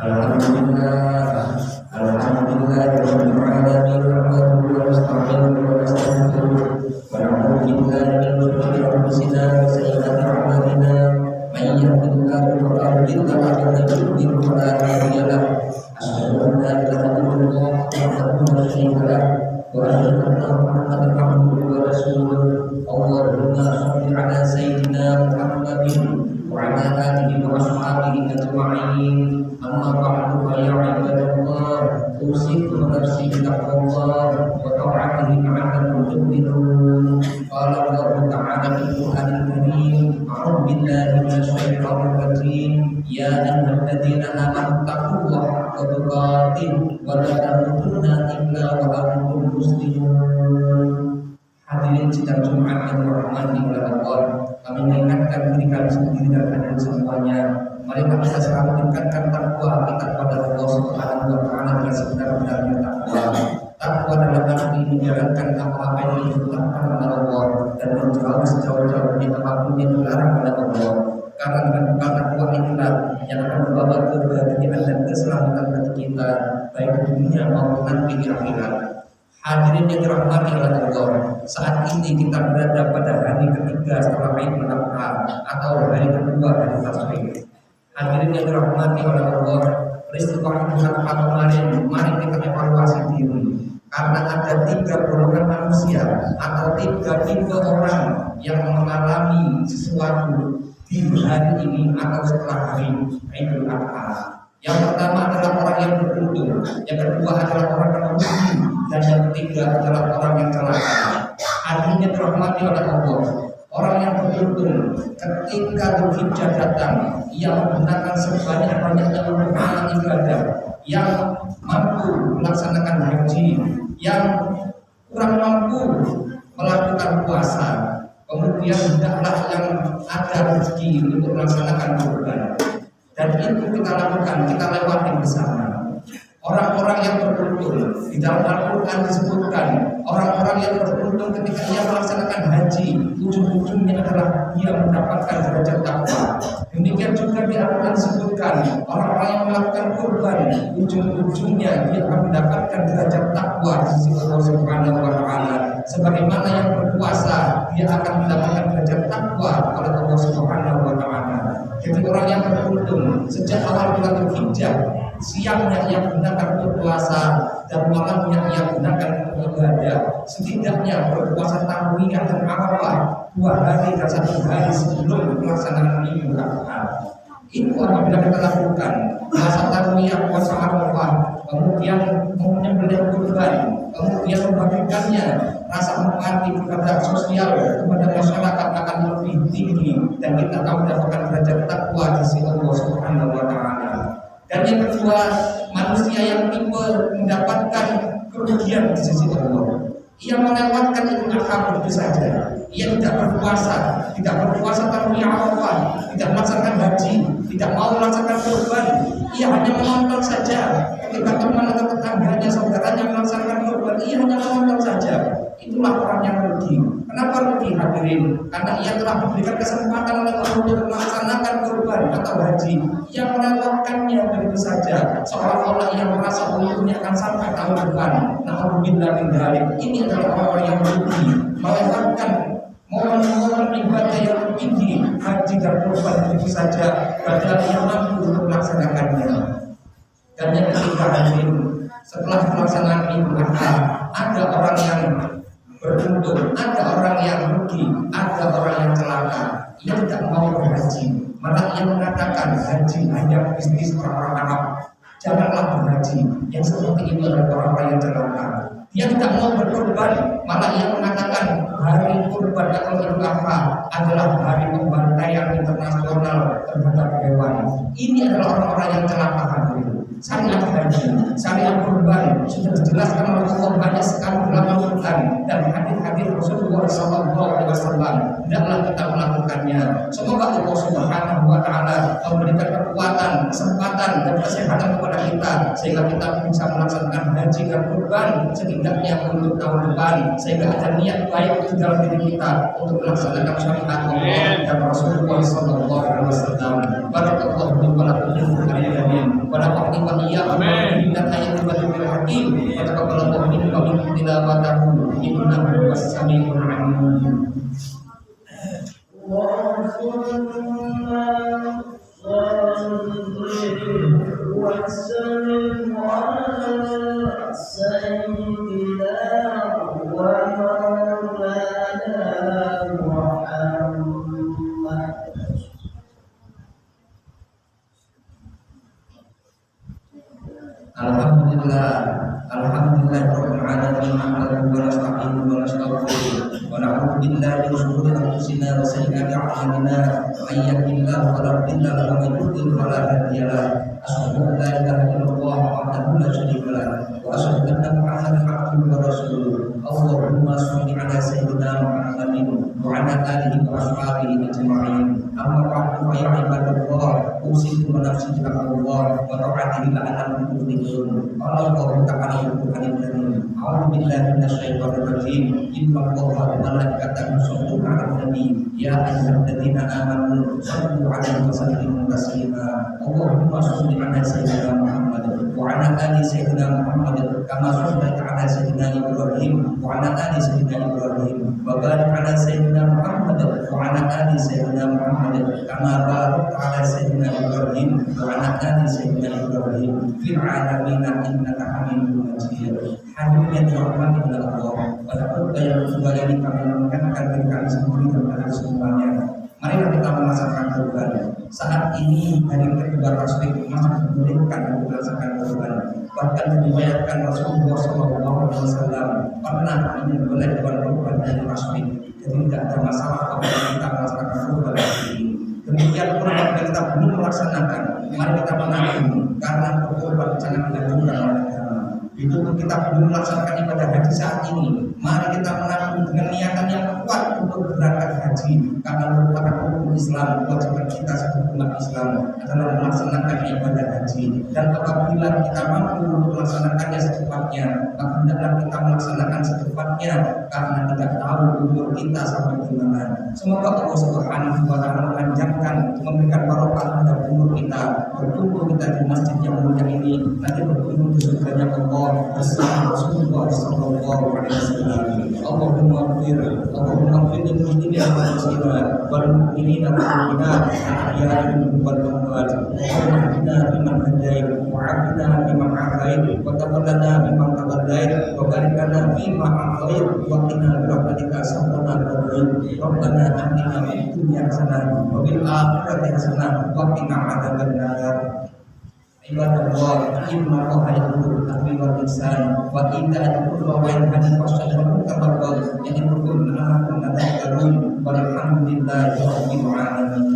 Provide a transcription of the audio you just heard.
Alhamdulillah, alhamdulillah rabbil alamin, nahmaduhu wa nasta'inuhu wa nastaghfiruh wa na'udzu billahi min shururi anfusina wa sayyi'ati a'malina. May yahdihillahu fala mudilla lahu wa may yudlil fala hadiya lahu. Asyhadu an la ilaha illallah wahdahu la syarika lahu wa asyhadu anna Muhammadan abduhu wa rasuluh. Allahumma shalli ala sayyidina Muhammadin wa ala alihi wa ashabihi ajma'in. Amma ba'du fa ya ibadallah, usikum wa nafsi bittaqwallah wa ta'atihi la'allakum tuflihun. Qala Allah ta'ala fil Qur'anil Karim, a'udzu billahi minasy syaithanir rajim. Ya ayyuhalladzina amanu taqullaha haqqa tuqatih wa la tamutunna illa wa antum muslimun. Hadirin sidang Jumat yang dirahmati oleh Allah, kami mengingatkan diri kami sendiri dan kalian semuanya. Mari kita selalu tingkatkan takwa kita kepada Allah Subhanahu wa Ta'ala dengan sebenar-benarnya takwa. Takwa dalam arti menjalankan apa-apa yang ditetapkan oleh Allah dan menjauh sejauh-jauhnya apapun yang dilarang oleh Allah. Karena dengan bekal takwa inilah yang akan membawa kebahagiaan dan keselamatan bagi kita, baik di dunia maupun nanti di akhirat. Hadirin yang dirahmati oleh Allah, saat ini kita berada pada hari ketiga setelah Idul Adha atau hari kedua dari Tasyrik. Hadirin yang dirahmati oleh Allah, peristiwa Idul Adha kemarin, mari kita evaluasi diri. Karena ada 3 golongan manusia atau 3 tipe orang yang mengalami sesuatu di hari ini atau setelah hari Idul Adha. Yang pertama adalah orang yang beruntung, yang kedua adalah orang yang rugi, dan yang ketiga adalah orang yang celaka. Artinya dirahmati oleh Allah, orang yang beruntung ketika Dzulhijjah datang, ia menggunakan sebanyak-banyaknya amalan ibadah, yang mampu melaksanakan haji, yang kurang mampu melakukan puasa, kemudian hendaklah yang ada rezeki untuk melaksanakan kurban. Dan itu kita lakukan, kita lewati bersama. Orang-orang yang beruntung di dalam Al-Quran disebutkan, orang-orang yang beruntung ketika ia melaksanakan haji, ujung-ujungnya adalah dia mendapatkan derajat takwa. Demikian juga di Al-Quran disebutkan, orang-orang yang melakukan kurban, ujung-ujungnya dia akan mendapatkan derajat takwa di sisi Allah Subhanahu wa Ta'ala. Sebagaimana yang berpuasa, dia akan mendapatkan derajat takwa oleh Allah Subhanahu wa Ta'ala. Jadi orang yang beruntung sejak awal bulan Dzulhijjah, siangnya ia gunakan berpuasa dan malamnya ia gunakan beribadah. Setidaknya berpuasa Tarwiyah dan Arafah 2 hari dan 1 hari sebelum pelaksanaan Idul Adha. Itu apabila kita lakukan puasa Tarwiyah, puasa Arafah, kemudian menyembelih kurban, kemudian membagikannya, rasa empati kepada sosial, kepada masyarakat akan lebih tinggi dan kita akan mendapatkan derajat takwa di sisi Allah Subhanahu wa Ta'ala. Dan yang kedua, manusia yang tipe mendapatkan kerugian di sisi Allah. Ia melewatkan Idul Adha begitu saja. Ia tidak berpuasa Tarwiyah Arafah, tidak melaksanakan haji, tidak mau melaksanakan kurban. Ia hanya menonton saja. Ketika teman atau tetangganya, saudaranya melaksanakan kurban, ia hanya menonton saja. Itulah orang yang rugi. Kenapa rugi, hadirin? Karena ia telah diberikan kesempatan oleh Allah untuk melaksanakan kurban atau haji. Ia melewatkannya begitu saja, seolah-olah ia merasa untungnya akan sampai tahun depan. Na'udzubillah min dzalik. Ini adalah orang yang rugi, melewatkan momen-momen ibadah yang tinggi, haji dan kurban begitu saja, padahal ia mampu untuk melaksanakannya. Dan yang ketiga, hadirin, setelah pelaksanaan Idul Adha, ada orang yang beruntung, ada orang yang rugi, ada orang yang celaka. Ia tidak mau berhaji, malah ia mengatakan haji hanya bisnis orang-orang Arab. Janganlah berhaji, yang seperti itu adalah orang-orang yang celaka. Dia tidak mau berkorban, malah ia mengatakan hari kurban atau Idul Adha adalah hari pembantaian internasional terhadap hewan. Ini adalah orang-orang yang celaka, hadirin. Syariat haji, syariat kurban sudah dijelaskan oleh Allah banyak sekali dalam Al-Quran dan hadis-hadis Rasulullah SAW. Hendaklah kita melakukannya. Semoga Allah Subhanahu wa Ta'ala memberikan kekuatan, kesempatan dan kesehatan kepada kita sehingga kita bisa melaksanakan haji dan kurban setidaknya untuk tahun depan, sehingga ada niat baik di dalam diri kita untuk melaksanakan syariat Allah dan Rasulullah SAW. Barakallahu li wa lakum fil Qur'anil Karim wa nafa'ani وسلم على سيدنا ومولانا محمد. Alhamdulillah rabbil alamin nahmaduhu wa nasta'inuhu wa nastaghfiruh wa na'udzu billahi min shururi anfusina wa sayyiati a'malina may yahdihillahu fala mudilla lahu wa may yudlil fala hadiya lahu. Asyhadu an la ilaha illallah wahdahu la syarika lahu wa asyhadu anna Muhammadan abduhu wa rasuluh. Allahumma shalli ala sayyidina Muhammadin wa ala alihi wa ashabihi ajma'in. Amma ba'du fa ya ibadallah usikum wa nafsi bi'allah wa ta'atihi la'allakum tuflihun. Allah ta'ala Al-Qur'anil Karim. A'udzu billahi minasyaitonir rajim. Innallaha wa malaikatahu yusholluna 'alan nabi ya ayyuhalladzina amanu shallu 'alaihi wa sallimu taslima. Allahumma shalli 'ala sayyidina Muhammad wa 'ala ali sayyidina Muhammad kama shallaita 'ala sayyidina Ibrahim wa 'ala ali sayyidina Ibrahim wa barik 'ala sayyidina Muhammad wa 'ala ali sayyidina Muhammad kama barakta 'ala sayyidina Ibrahim wa 'ala ali sayyidina Ibrahim fil 'alamin innaka Hamidum Majid. Hadirin yang dirahmati oleh Allah, pada khutbah yang kedua ini kami mengingatkan diri kami sendiri kepada semuanya. Mari kita melaksanakan kurban. Saat ini hari kedua Rasul masih dibolehkan untuk melaksanakan kurban. Bahkan diriwayatkan Rasulullah SAW pernah ingin boleh kurban dari Rasul. Jadi tidak ada masalah apabila kita melaksanakan kurban ini. Demikian pula apabila kita belum melaksanakan, mari kita menabung karena kurban jangan dilakukan oleh agama. Itu kita belum melaksanakan ibadah haji saat ini, mari kita menabung dengan niatan yang kuat untuk berangkat haji, karena merupakan hukum Islam. Kewajiban kita sebagai umat Islam adalah melaksanakan ibadah haji, dan apabila kita mampu untuk melaksanakannya secepatnya, maka hendaklah kita melaksanakan secepatnya, karena tidak tahu umur kita sampai di mana. Semoga Allah Subhanahu wa Ta'ala memanjangkan, memberikan barokah pada umur kita, berkumpul kita di masjid yang mulia ini, nanti berkumpul di surganya Allah bersama Rasulullah sallallahu alaihi wasallam. Allahumma ighfir lil muslimina wal muslimat wal mu'minina wal mu'minat al-ahya'i minhum wal amwat. Allahumma ihdina fiman hadait wa 'afina fiman 'afait wa tawallana fiman tawallait wa barik lana fima a'tait wa qina bi rahmatika sharra ma qadait. Rabbana atina fid dunya hasanah wa fil akhirati hasanah wa qina adzabannar. Ibadallah, inna Allaha ya'muru bil 'adli wal ihsan wa ita'i dzil qurba wa yanha 'anil fahsya'i wal munkari wal baghi ya'idukum la'allakum tadhakkarun. Walhamdulillahi rabbil alamin.